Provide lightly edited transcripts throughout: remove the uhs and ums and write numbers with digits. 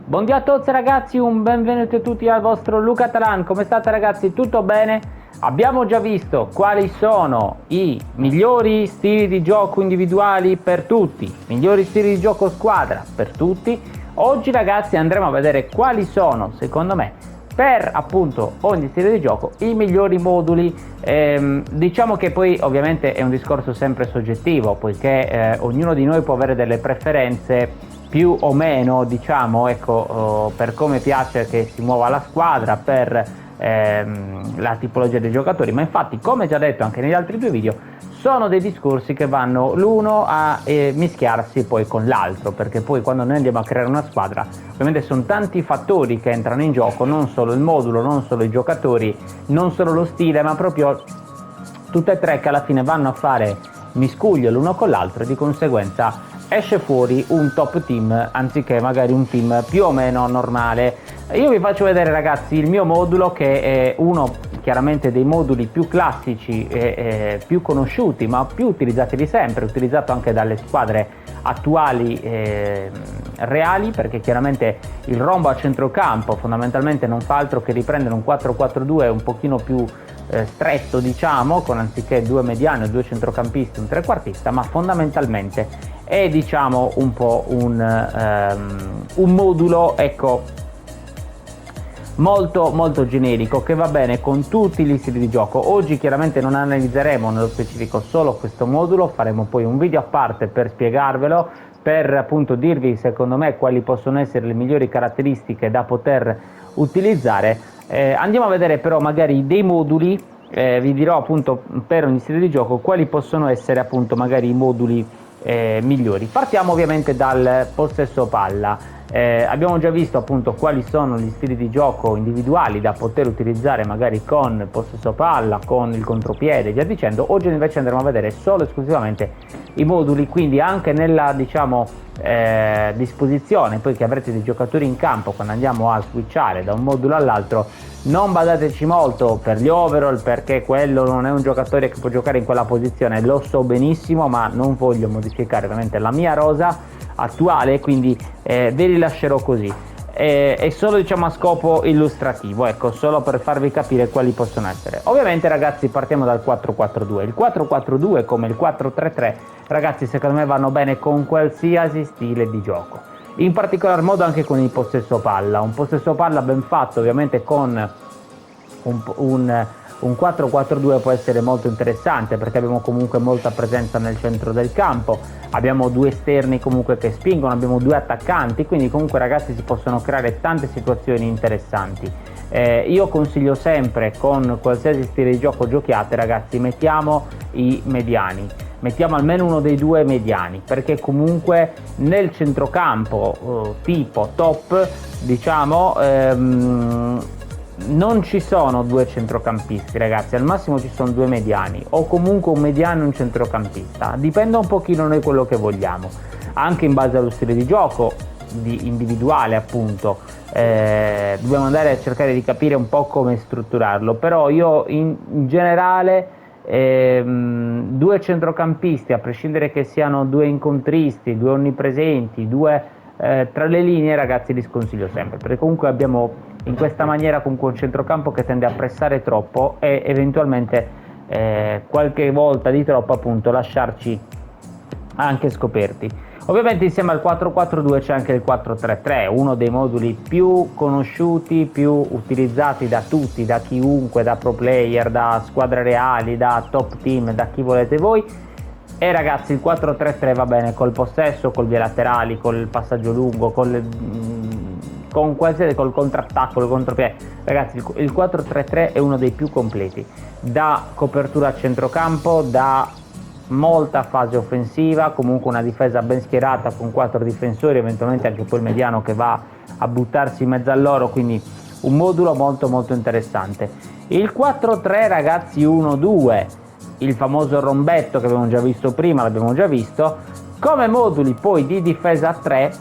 Buongiorno a tutti ragazzi, un benvenuto a tutti al vostro Luca Talan. Come state ragazzi? Tutto bene? Abbiamo già visto quali sono i migliori stili di gioco individuali per tutti, migliori stili di gioco squadra per tutti. Oggi ragazzi andremo a vedere quali sono, secondo me, per appunto ogni stile di gioco i migliori moduli. Diciamo che poi ovviamente è un discorso sempre soggettivo, poiché ognuno di noi può avere delle preferenze più o meno, diciamo, ecco, per come piace che si muova la squadra, per la tipologia dei giocatori. Ma infatti, come già detto anche negli altri due video, sono dei discorsi che vanno l'uno a mischiarsi poi con l'altro, perché poi quando noi andiamo a creare una squadra ovviamente sono tanti fattori che entrano in gioco, non solo il modulo, non solo i giocatori, non solo lo stile, ma proprio tutte e tre che alla fine vanno a fare miscuglio l'uno con l'altro, e di conseguenza esce fuori un top team anziché magari un team più o meno normale. Io vi faccio vedere ragazzi il mio modulo, che è uno chiaramente dei moduli più classici e più conosciuti, ma più utilizzati di sempre, utilizzato anche dalle squadre attuali reali, perché chiaramente il rombo a centrocampo fondamentalmente non fa altro che riprendere un 4-4-2 un pochino più stretto, diciamo, con anziché due mediani, due centrocampisti, un trequartista, ma fondamentalmente è, diciamo, un po' un modulo, ecco, molto generico, che va bene con tutti gli stili di gioco. Oggi chiaramente non analizzeremo nello specifico solo questo modulo, faremo poi un video a parte per spiegarvelo, per appunto dirvi secondo me quali possono essere le migliori caratteristiche da poter utilizzare. Andiamo a vedere però magari dei moduli, vi dirò appunto per ogni stile di gioco quali possono essere appunto magari i moduli migliori. Partiamo ovviamente dal possesso palla. Abbiamo già visto appunto quali sono gli stili di gioco individuali da poter utilizzare magari con possesso palla, con il contropiede e via dicendo. Oggi invece andremo a vedere solo e esclusivamente i moduli, quindi anche nella, diciamo, disposizione poi che avrete dei giocatori in campo quando andiamo a switchare da un modulo all'altro. Non badateci molto per gli overall, perché quello non è un giocatore che può giocare in quella posizione, lo so benissimo, ma non voglio modificare ovviamente la mia rosa attuale, quindi ve li lascerò così. È solo, diciamo, a scopo illustrativo, ecco, solo per farvi capire quali possono essere. Ovviamente ragazzi partiamo dal 4-4-2. Il 4-4-2 come il 4-3-3 ragazzi secondo me vanno bene con qualsiasi stile di gioco, in particolar modo anche con il possesso palla. Un possesso palla ben fatto ovviamente con un 4-4-2 può essere molto interessante, perché abbiamo comunque molta presenza nel centro del campo, abbiamo due esterni comunque che spingono, abbiamo due attaccanti, quindi comunque ragazzi si possono creare tante situazioni interessanti. Io consiglio sempre, con qualsiasi stile di gioco giochiate ragazzi, mettiamo i mediani, mettiamo almeno uno dei due mediani, perché comunque nel centrocampo tipo top, diciamo, non ci sono due centrocampisti ragazzi, al massimo ci sono due mediani, o comunque un mediano e un centrocampista, dipende un pochino noi quello che vogliamo, anche in base allo stile di gioco individuale appunto. Dobbiamo andare a cercare di capire un po' come strutturarlo, però io in generale due centrocampisti, a prescindere che siano due incontristi, due onnipresenti, due tra le linee ragazzi, li sconsiglio sempre, perché comunque abbiamo in questa maniera comunque un centrocampo che tende a pressare troppo e eventualmente qualche volta di troppo appunto lasciarci anche scoperti. Ovviamente insieme al 4-4-2 c'è anche il 4-3-3, uno dei moduli più conosciuti, più utilizzati da tutti, da chiunque, da pro player, da squadre reali, da top team, da chi volete voi. E ragazzi il 4-3-3 va bene col possesso, col via laterali, col passaggio lungo, con qualsiasi, col contrattacco, il contropiede. Ragazzi il 4-3-3 è uno dei più completi, da copertura a centrocampo, da molta fase offensiva, comunque una difesa ben schierata con 4 difensori, eventualmente anche poi il mediano che va a buttarsi in mezzo a loro, quindi un modulo molto interessante. Il 4-3 ragazzi 1-2, il famoso rombetto che abbiamo già visto prima, l'abbiamo già visto. Come moduli poi di difesa a 3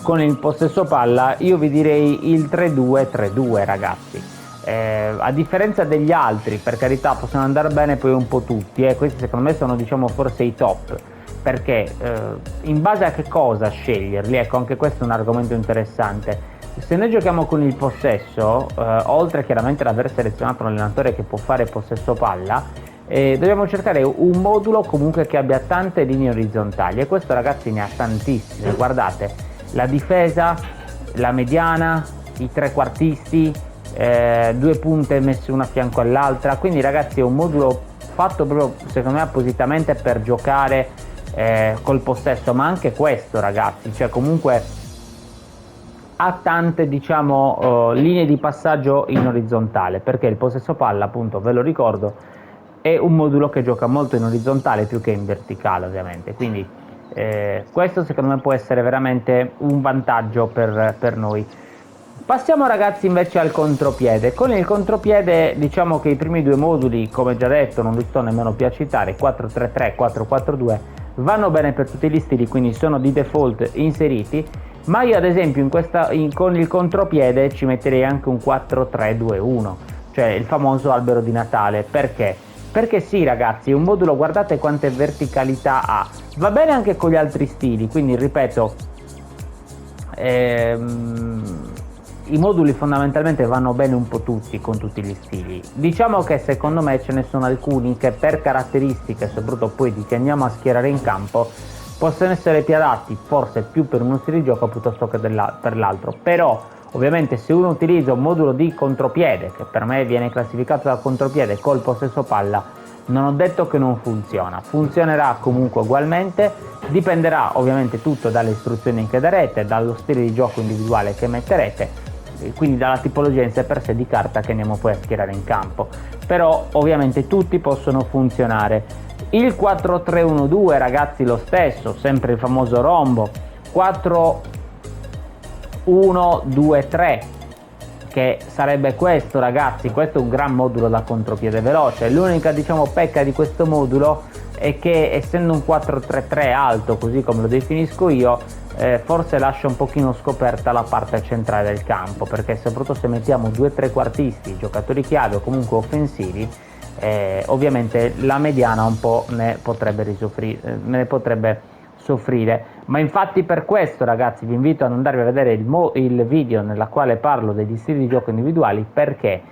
con il possesso palla io vi direi il 3-2-3-2 ragazzi. A differenza degli altri, per carità, possono andare bene poi un po' tutti, questi secondo me sono, diciamo, forse i top, perché in base a che cosa sceglierli? Ecco, anche questo è un argomento interessante. Se noi giochiamo con il possesso, oltre chiaramente ad aver selezionato un allenatore che può fare possesso palla, dobbiamo cercare un modulo comunque che abbia tante linee orizzontali, e questo ragazzi ne ha tantissime. Guardate, la difesa, la mediana, i trequartisti, due punte messe una a fianco all'altra, quindi ragazzi è un modulo fatto proprio secondo me appositamente per giocare col possesso, ma anche questo ragazzi, cioè comunque ha tante diciamo linee di passaggio in orizzontale, perché il possesso palla, appunto, ve lo ricordo, è un modulo che gioca molto in orizzontale più che in verticale ovviamente, quindi questo secondo me può essere veramente un vantaggio per noi. Passiamo ragazzi invece al contropiede. Con il contropiede diciamo che i primi due moduli, come già detto, non li sto nemmeno più a citare, 4-3-3, 4-4-2, vanno bene per tutti gli stili, quindi sono di default inseriti, ma io ad esempio con il contropiede ci metterei anche un 4-3-2-1, cioè il famoso albero di Natale. Perché? Perché sì ragazzi, è un modulo, guardate quante verticalità ha, va bene anche con gli altri stili, quindi ripeto, i moduli fondamentalmente vanno bene un po' tutti con tutti gli stili. Diciamo che secondo me ce ne sono alcuni che per caratteristiche, soprattutto poi di chi andiamo a schierare in campo, possono essere più adatti forse più per uno stile di gioco piuttosto che per l'altro. Però ovviamente se uno utilizza un modulo di contropiede, che per me viene classificato da contropiede col possesso palla, non ho detto che non funziona, funzionerà comunque ugualmente, dipenderà ovviamente tutto dalle istruzioni che darete, dallo stile di gioco individuale che metterete, quindi dalla tipologia in sé per sé di carta che andiamo poi a schierare in campo. Però ovviamente tutti possono funzionare. Il 4-3-1-2 ragazzi lo stesso, sempre il famoso rombo, 4-1-2-3, che sarebbe questo ragazzi. Questo è un gran modulo da contropiede veloce. L'unica diciamo pecca di questo modulo è che essendo un 4-3-3 alto, così come lo definisco io, forse lascia un pochino scoperta la parte centrale del campo, perché soprattutto se mettiamo due trequartisti, giocatori chiave o comunque offensivi, ovviamente la mediana un po' ne potrebbe soffrire. Ma infatti per questo ragazzi vi invito ad andarvi a vedere il video nella quale parlo degli stili di gioco individuali. Perché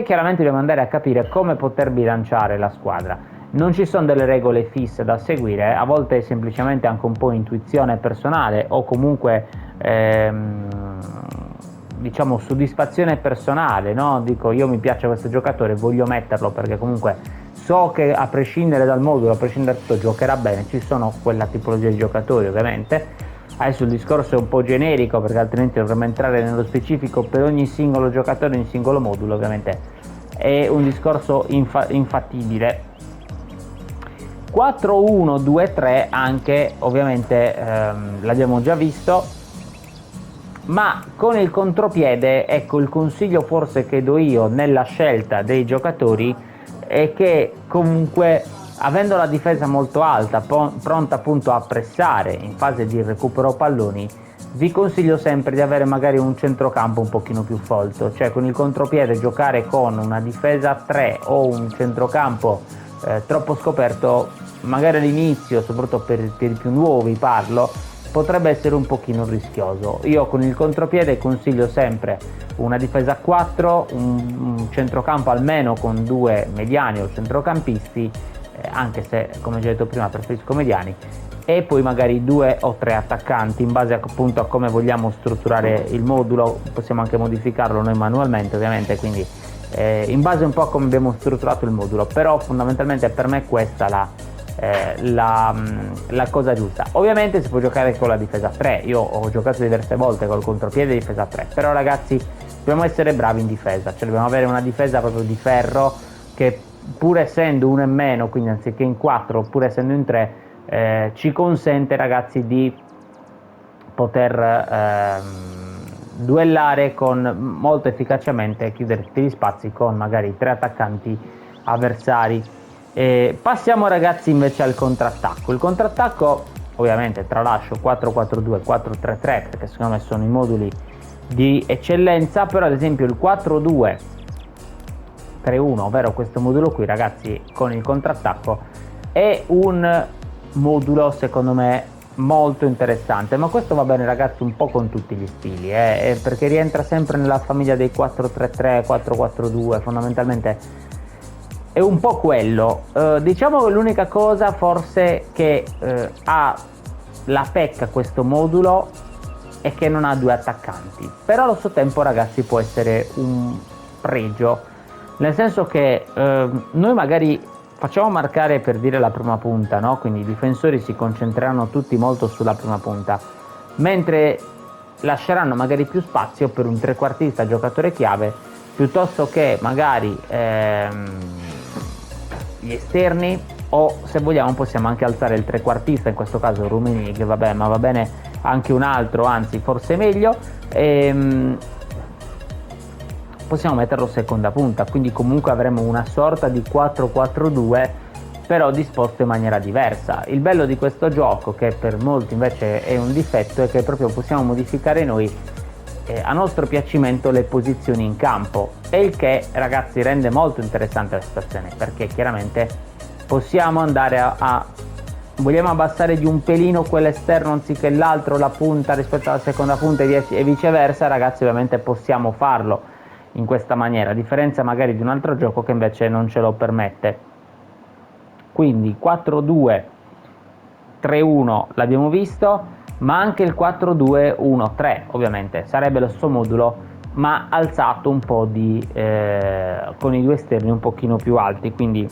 chiaramente dobbiamo andare a capire come poter bilanciare la squadra. Non ci sono delle regole fisse da seguire, a volte è semplicemente anche un po' intuizione personale o comunque diciamo soddisfazione personale, no? Dico, io mi piace questo giocatore, voglio metterlo perché comunque so che a prescindere dal modulo, a prescindere da tutto, giocherà bene. Ci sono quella tipologia di giocatori ovviamente. Adesso il discorso è un po' generico perché altrimenti dovremmo entrare nello specifico per ogni singolo giocatore, ogni singolo modulo, ovviamente è un discorso infattibile. 4-1-2-3 anche ovviamente l'abbiamo già visto, ma con il contropiede, ecco, il consiglio forse che do io nella scelta dei giocatori è che comunque, avendo la difesa molto alta, pronta appunto a pressare in fase di recupero palloni, vi consiglio sempre di avere magari un centrocampo un pochino più folto, cioè con il contropiede giocare con una difesa 3 o un centrocampo troppo scoperto, magari all'inizio, soprattutto per i più nuovi parlo, potrebbe essere un pochino rischioso. Io con il contropiede consiglio sempre una difesa 4, un centrocampo almeno con due mediani o centrocampisti, anche se come già detto prima preferisco mediani, e poi magari 2 o 3 attaccanti in base appunto a come vogliamo strutturare il modulo. Possiamo anche modificarlo noi manualmente ovviamente, quindi in base un po' a come abbiamo strutturato il modulo, però fondamentalmente per me questa è la cosa giusta. Ovviamente si può giocare con la difesa 3, io ho giocato diverse volte col contropiede difesa 3, però ragazzi dobbiamo essere bravi in difesa, cioè dobbiamo avere una difesa proprio di ferro che pur essendo uno in meno, quindi anziché in 4, pur essendo in 3, ci consente ragazzi di poter duellare molto efficacemente, chiudere tutti gli spazi con magari 3 attaccanti avversari. Passiamo ragazzi invece al contrattacco. Il contrattacco ovviamente tralascio 4-4-2, 4-3-3 perché secondo me sono i moduli di eccellenza, però ad esempio il 4-2-3-1, ovvero questo modulo qui ragazzi con il contrattacco, è un modulo secondo me molto interessante, ma questo va bene ragazzi un po' con tutti gli stili, perché rientra sempre nella famiglia dei 4-3-3, 4-4-2, fondamentalmente è un po' quello. Diciamo che l'unica cosa forse che ha la pecca questo modulo è che non ha due attaccanti, però allo stesso tempo ragazzi può essere un pregio, nel senso che noi magari facciamo marcare, per dire, la prima punta, no? Quindi i difensori si concentreranno tutti molto sulla prima punta, mentre lasceranno magari più spazio per un trequartista giocatore chiave, piuttosto che magari gli esterni, o se vogliamo possiamo anche alzare il trequartista, in questo caso Rummenigge, vabbè, ma va bene anche un altro, anzi forse meglio, possiamo metterlo seconda punta, quindi comunque avremo una sorta di 4-4-2 però disposto in maniera diversa. Il bello di questo gioco, che per molti invece è un difetto, è che proprio possiamo modificare noi a nostro piacimento le posizioni in campo, e il che ragazzi rende molto interessante la situazione, perché chiaramente possiamo andare vogliamo abbassare di un pelino quell'esterno anziché l'altro, la punta rispetto alla seconda punta e viceversa, ragazzi, ovviamente possiamo farlo in questa maniera, a differenza magari di un altro gioco che invece non ce lo permette. Quindi 4-2-3-1 l'abbiamo visto, ma anche il 4-2-1-3 ovviamente sarebbe lo stesso modulo, ma alzato un po' con i due esterni un pochino più alti. Quindi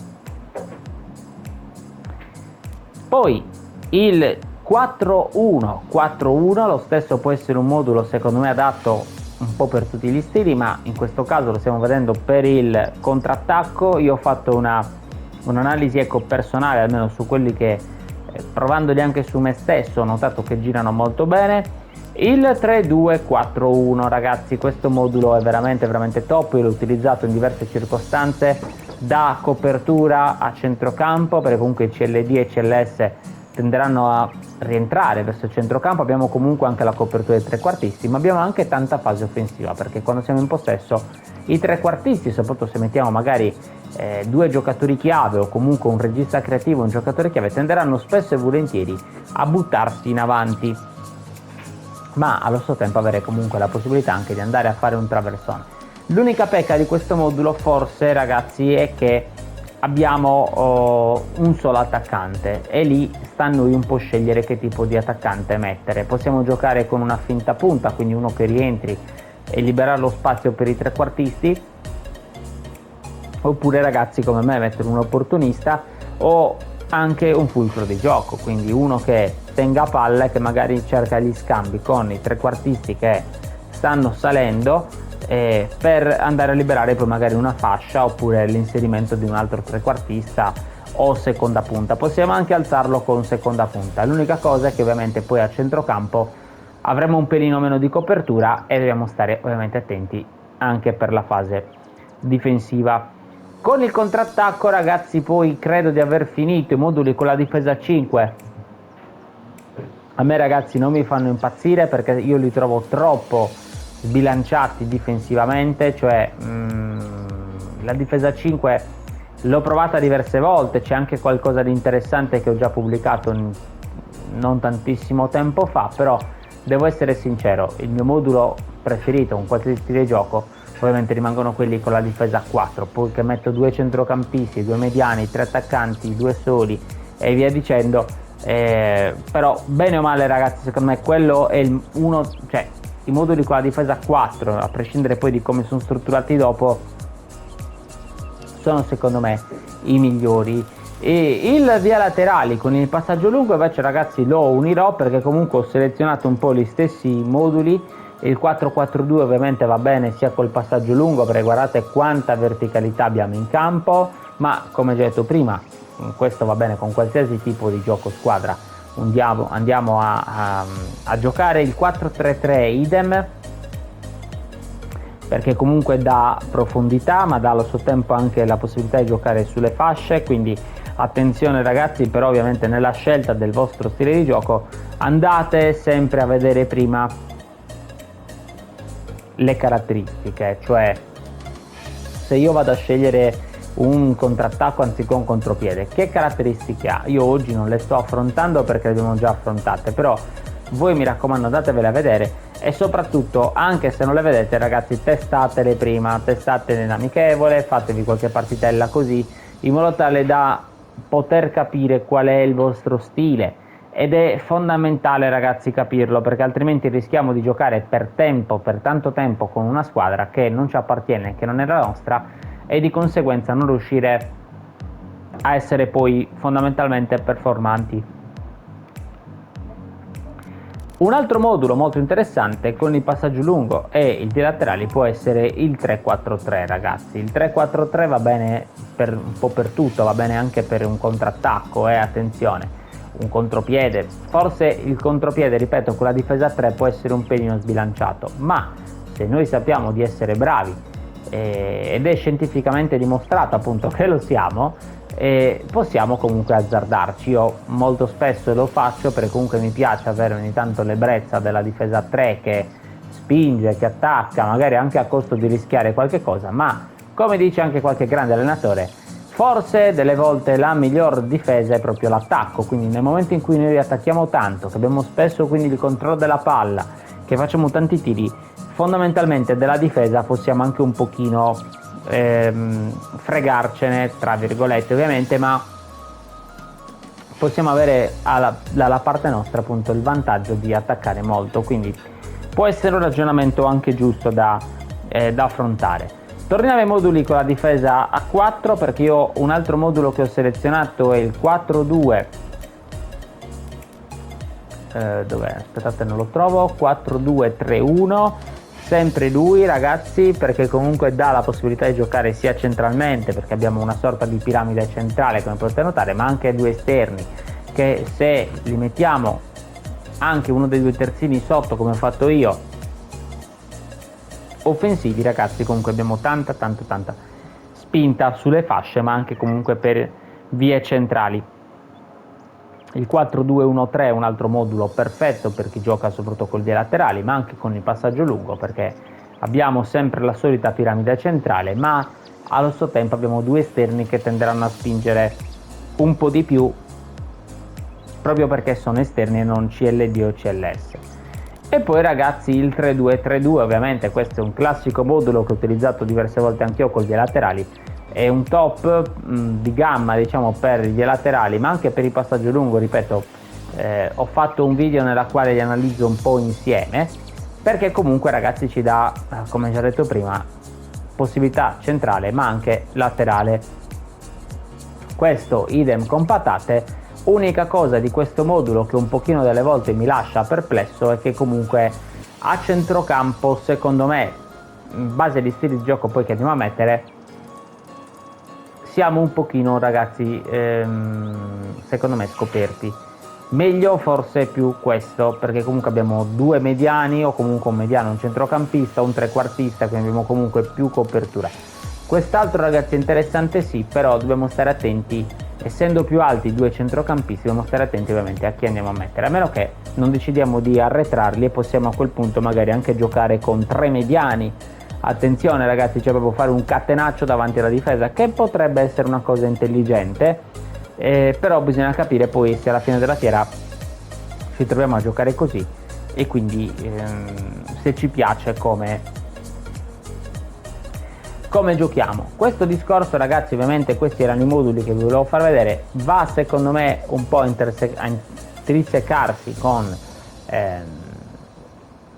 poi il 4-1-4-1 lo stesso può essere un modulo secondo me adatto un po' per tutti gli stili, ma in questo caso lo stiamo vedendo per il contrattacco. Io ho fatto un'analisi personale, almeno su quelli che provandoli anche su me stesso ho notato che girano molto bene. Il 3-2-4-1 ragazzi, questo modulo è veramente top, io l'ho utilizzato in diverse circostanze, da copertura a centrocampo, perché comunque i CLD e CLS tenderanno a rientrare verso il centrocampo. Abbiamo comunque anche la copertura dei trequartisti, ma abbiamo anche tanta fase offensiva, perché quando siamo in possesso i trequartisti, soprattutto se mettiamo magari due giocatori chiave o comunque un regista creativo, un giocatore chiave, tenderanno spesso e volentieri a buttarsi in avanti, ma allo stesso tempo avere comunque la possibilità anche di andare a fare un traversone. L'unica pecca di questo modulo forse ragazzi è che abbiamo un solo attaccante, e lì sta a noi un po' scegliere che tipo di attaccante mettere. Possiamo giocare con una finta punta, quindi uno che rientri e liberare lo spazio per i trequartisti, oppure ragazzi come me mettere un opportunista o anche un fulcro di gioco, quindi uno che tenga palle, che magari cerca gli scambi con i trequartisti che stanno salendo, per andare a liberare poi magari una fascia, oppure l'inserimento di un altro trequartista o seconda punta. Possiamo anche alzarlo con seconda punta, l'unica cosa è che ovviamente poi a centrocampo avremo un pelino meno di copertura e dobbiamo stare ovviamente attenti anche per la fase difensiva. Con il contrattacco ragazzi poi credo di aver finito i moduli con la difesa 5. A me ragazzi non mi fanno impazzire, perché io li trovo troppo sbilanciati difensivamente, cioè la difesa 5 l'ho provata diverse volte, c'è anche qualcosa di interessante che ho già pubblicato non tantissimo tempo fa, però devo essere sincero, il mio modulo preferito con qualsiasi stile di gioco ovviamente rimangono quelli con la difesa 4, poi che metto due centrocampisti, due mediani, tre attaccanti, due soli e via dicendo, però bene o male ragazzi secondo me quello è cioè i moduli con la difesa 4, a prescindere poi di come sono strutturati dopo, sono secondo me i migliori. E il via laterali con il passaggio lungo invece ragazzi lo unirò, perché comunque ho selezionato un po' gli stessi moduli. Il 4-4-2 ovviamente va bene sia col passaggio lungo, perché guardate quanta verticalità abbiamo in campo, ma come già detto prima questo va bene con qualsiasi tipo di gioco squadra. Andiamo a giocare il 4-3-3 idem, perché comunque dà profondità ma dà allo stesso tempo anche la possibilità di giocare sulle fasce, quindi attenzione ragazzi, però ovviamente nella scelta del vostro stile di gioco andate sempre a vedere prima le caratteristiche, cioè se io vado a scegliere un contrattacco anziché un contropiede. Che caratteristiche ha? Io oggi non le sto affrontando perché le abbiamo già affrontate, però voi mi raccomando andatevele a vedere, e soprattutto, anche se non le vedete ragazzi, testatele prima, testatele in amichevole, fatevi qualche partitella così, in modo tale da poter capire qual è il vostro stile. Ed è fondamentale ragazzi capirlo, perché altrimenti rischiamo di giocare per tanto tempo con una squadra che non ci appartiene, che non è la nostra, e di conseguenza non riuscire a essere poi fondamentalmente performanti. Un altro modulo molto interessante con il passaggio lungo e i tiri laterali può essere il 3-4-3 ragazzi. Il 3-4-3 va bene un po' per tutto, va bene anche per un contrattacco, attenzione, un contropiede. Forse il contropiede, ripeto, con la difesa 3 può essere un pelino sbilanciato, ma se noi sappiamo di essere bravi ed è scientificamente dimostrato appunto che lo siamo, possiamo comunque azzardarci. Io molto spesso lo faccio perché comunque mi piace avere ogni tanto l'ebbrezza della difesa 3 che spinge, che attacca, magari anche a costo di rischiare qualche cosa, ma come dice anche qualche grande allenatore, forse delle volte la miglior difesa è proprio l'attacco. Quindi nel momento in cui noi attacchiamo tanto, che abbiamo spesso quindi il controllo della palla, che facciamo tanti tiri, fondamentalmente della difesa possiamo anche un pochino fregarcene tra virgolette ovviamente, ma possiamo avere dalla parte nostra appunto il vantaggio di attaccare molto, quindi può essere un ragionamento anche giusto da affrontare. Torniamo ai moduli con la difesa a 4, perché io un altro modulo che ho selezionato è il 4-2, dov'è? Aspettate, non lo trovo. 4-2-3-1, sempre lui ragazzi, perché comunque dà la possibilità di giocare sia centralmente, perché abbiamo una sorta di piramide centrale come potete notare, ma anche due esterni che se li mettiamo anche uno dei due terzini sotto come ho fatto io offensivi ragazzi, comunque abbiamo tanta spinta sulle fasce, ma anche comunque per vie centrali. Il 4-2-1-3 è un altro modulo perfetto per chi gioca soprattutto con le laterali, ma anche con il passaggio lungo, perché abbiamo sempre la solita piramide centrale, ma allo stesso tempo abbiamo due esterni che tenderanno a spingere un po' di più, proprio perché sono esterni e non CLD o CLS. E poi ragazzi il 3-2-3-2, ovviamente questo è un classico modulo che ho utilizzato diverse volte anch'io con gli laterali, è un top di gamma diciamo per gli laterali, ma anche per il passaggio lungo. Ripeto, ho fatto un video nella quale li analizzo un po' insieme, perché comunque ragazzi ci dà, come già detto prima, possibilità centrale ma anche laterale. Questo idem con patate. Unica cosa di questo modulo che un pochino delle volte mi lascia perplesso è che comunque a centrocampo, secondo me, in base agli stili di gioco poi che andiamo a mettere, siamo un pochino ragazzi secondo me scoperti. Meglio forse più questo, perché comunque abbiamo due mediani, o comunque un mediano, un centrocampista, un trequartista, quindi abbiamo comunque più copertura. Quest'altro ragazzi è interessante sì, però dobbiamo stare attenti, essendo più alti i due centrocampisti dobbiamo stare attenti ovviamente a chi andiamo a mettere, a meno che non decidiamo di arretrarli e possiamo a quel punto magari anche giocare con tre mediani. Attenzione ragazzi, cioè proprio fare un catenaccio davanti alla difesa, che potrebbe essere una cosa intelligente, però bisogna capire poi se alla fine della fiera ci troviamo a giocare così e quindi se ci piace come giochiamo. Questo discorso ragazzi, ovviamente questi erano i moduli che vi volevo far vedere, va secondo me un po' a intrissecarsi con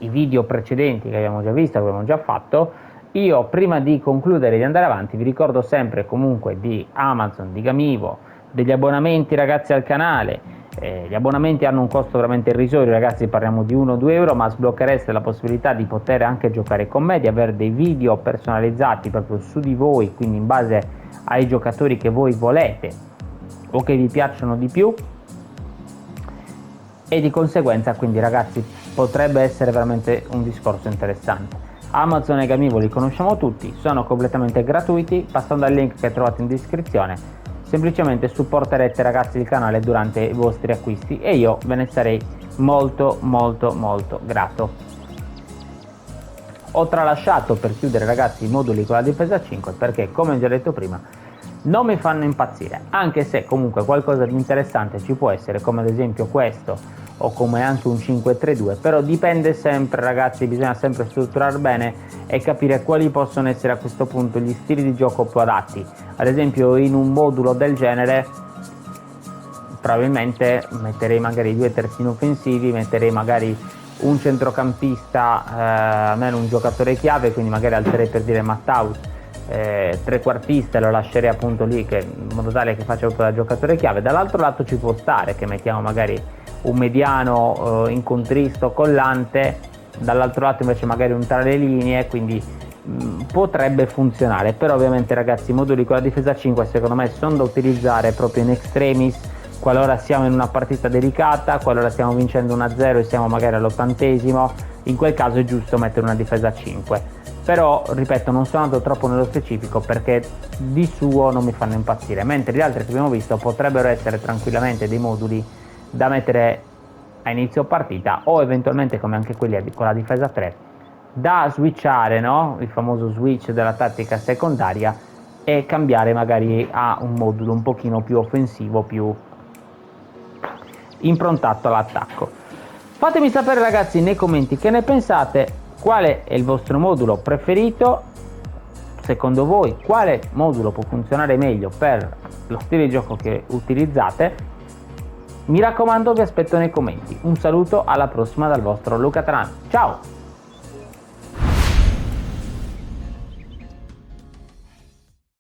i video precedenti che abbiamo già visto, che abbiamo già fatto. Io prima di concludere e di andare avanti vi ricordo sempre comunque di Amazon, di Gamivo, degli abbonamenti ragazzi al canale. Gli abbonamenti hanno un costo veramente irrisorio ragazzi, parliamo di 1-2 euro, ma sblocchereste la possibilità di poter anche giocare con me, di avere dei video personalizzati proprio su di voi, quindi in base ai giocatori che voi volete o che vi piacciono di più, e di conseguenza quindi ragazzi potrebbe essere veramente un discorso interessante. Amazon e Gamivo li conosciamo tutti, sono completamente gratuiti, passando al link che trovate in descrizione semplicemente supporterete ragazzi il canale durante i vostri acquisti e io ve ne sarei molto grato. Ho tralasciato per chiudere ragazzi i moduli con la difesa 5 perché, come già detto prima, non mi fanno impazzire, anche se comunque qualcosa di interessante ci può essere, come ad esempio questo o come anche un 5-3-2, però dipende sempre, ragazzi, bisogna sempre strutturare bene e capire quali possono essere a questo punto gli stili di gioco più adatti. Ad esempio in un modulo del genere probabilmente metterei magari 2 terzini offensivi, metterei magari un centrocampista, almeno un giocatore chiave, quindi magari alzerei per dire Matthaus, trequartista, lo lascerei appunto lì in modo tale che faccia proprio da giocatore chiave. Dall'altro lato ci può stare che mettiamo magari un mediano incontristo collante, dall'altro lato invece magari un tra le linee, quindi potrebbe funzionare. Però ovviamente, ragazzi, i moduli con la difesa 5 secondo me sono da utilizzare proprio in extremis, qualora siamo in una partita delicata, qualora stiamo vincendo 1-0 e siamo magari all'80°, in quel caso è giusto mettere una difesa 5. Però, ripeto, non sono andato troppo nello specifico perché di suo non mi fanno impazzire, mentre gli altri che abbiamo visto potrebbero essere tranquillamente dei moduli da mettere a inizio partita, o eventualmente come anche quelli con la difesa 3 da switchare, no? Il famoso switch della tattica secondaria, e cambiare magari a un modulo un pochino più offensivo, più improntato all'attacco. Fatemi sapere, ragazzi, nei commenti che ne pensate, quale è il vostro modulo preferito, secondo voi quale modulo può funzionare meglio per lo stile di gioco che utilizzate. Mi raccomando, vi aspetto nei commenti. Un saluto, alla prossima dal vostro Luca Tran. Ciao!